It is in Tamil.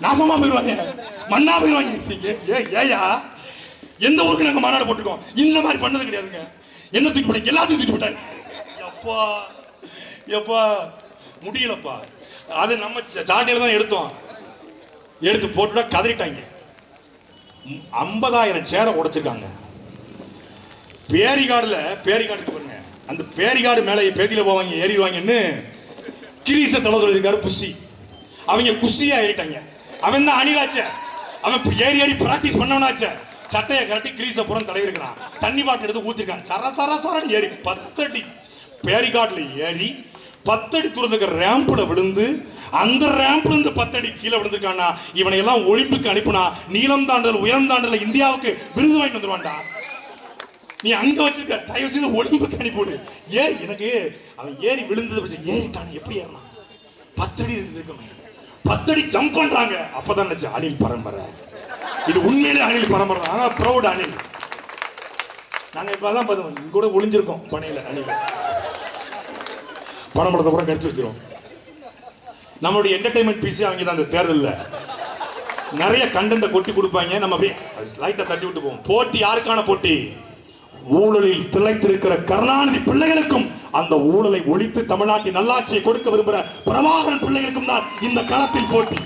நாசமா போயிடுவாங்க, மண்ணா போயிடுவாங்க. ஏயா எந்த ஊருக்கு நாங்க மாநாடு போட்டுருக்கோம், இந்த மாதிரி பண்ணது கிடையாதுங்க. என்ன தூக்கி போட்டாங்க, எல்லாத்தையும் தூக்கி போட்டாங்க. எப்பா எப்பா முடியலப்பா. அது நம்ம சாட்டையில தான் எடுத்தோம், எடுத்து போட்டுட்டா கதறிட்டாங்க. 50,000 சேரை உடைச்சிருக்காங்க. பேரிகாடுல, பேரிகாடுக்கு பாருங்க, அந்த பேரிகாடு மேல பேதியில போவாங்க, ஏறிடுவாங்கன்னு கிரீச தலை சொல்லியிருக்காரு புஷி. அவங்க குஷியா ஏறிட்டாங்க. அவன் தான் அணிலாச்ச, அவன் ஏறி ஏறி பிராக்டிஸ் பண்ணவனாச்ச. சட்டையை கரட்டி கிரீச புறம் தடவி இருக்கிறான், தண்ணி பாட்டில் எடுத்து ஊத்திருக்கான். சர சர சரன்னு ஏறி 10 அடி பேரிகாட்ல ஏறி 10 அடி தூரத்துக்கு ரேம்ப்ல விழுந்து, அந்த ரேம்ப்ல இருந்து 10 அடி கீழே விழுந்துருக்கானா. இவனை எல்லாம் ஒலிம்பிக் அனுப்புனா நீளம் தாண்டல் உயரம் தாண்டல இந்தியாவுக்கு விருது வாங்கி வந்துருவான்டா. நீ அங்க வச்சிருக்க, தயவு செய்து ஒலிம்பிக் அனுப்பிவிடு. ஏன் எனக்கு அவன் ஏறி விழுந்தது ஏறிட்டான, எப்படி ஏறினா 10 அடி இருக்கு, 10 அடி ஜம்ப் பண்றாங்க. அப்பதான் நினைச்சு அணில் பரம்பரை, இது உண்மையிலே அணில் பரம்பரை தான், ப்ரௌட் அணில். நாங்க இப்பதான் பார்த்தோம், இங்க கூட ஒளிஞ்சிருக்கோம் பனையில அணில். பணம் படத்தை கூட கடிச்சு வச்சிரும். நம்மளுடைய என்டர்டைன்மெண்ட் பீஸ் அவங்க தான். அந்த தேர்தலில் நிறைய கண்டென்ட்டை கொட்டி கொடுப்பாங்க, நம்ம அப்படியே லைட்டை தட்டி விட்டு போவோம். போட்டி யாருக்கான போட்டி? ஊழலில் திளைத்திருக்கிற கருணாநிதி பிள்ளைகளுக்கும் அந்த ஊழலை ஒழித்து தமிழ்நாட்டின் நல்லாட்சியை கொடுக்க விரும்புகிற பிரபாகரன் பிள்ளைகளுக்கும் தான் இந்த களத்தில் போட்டி.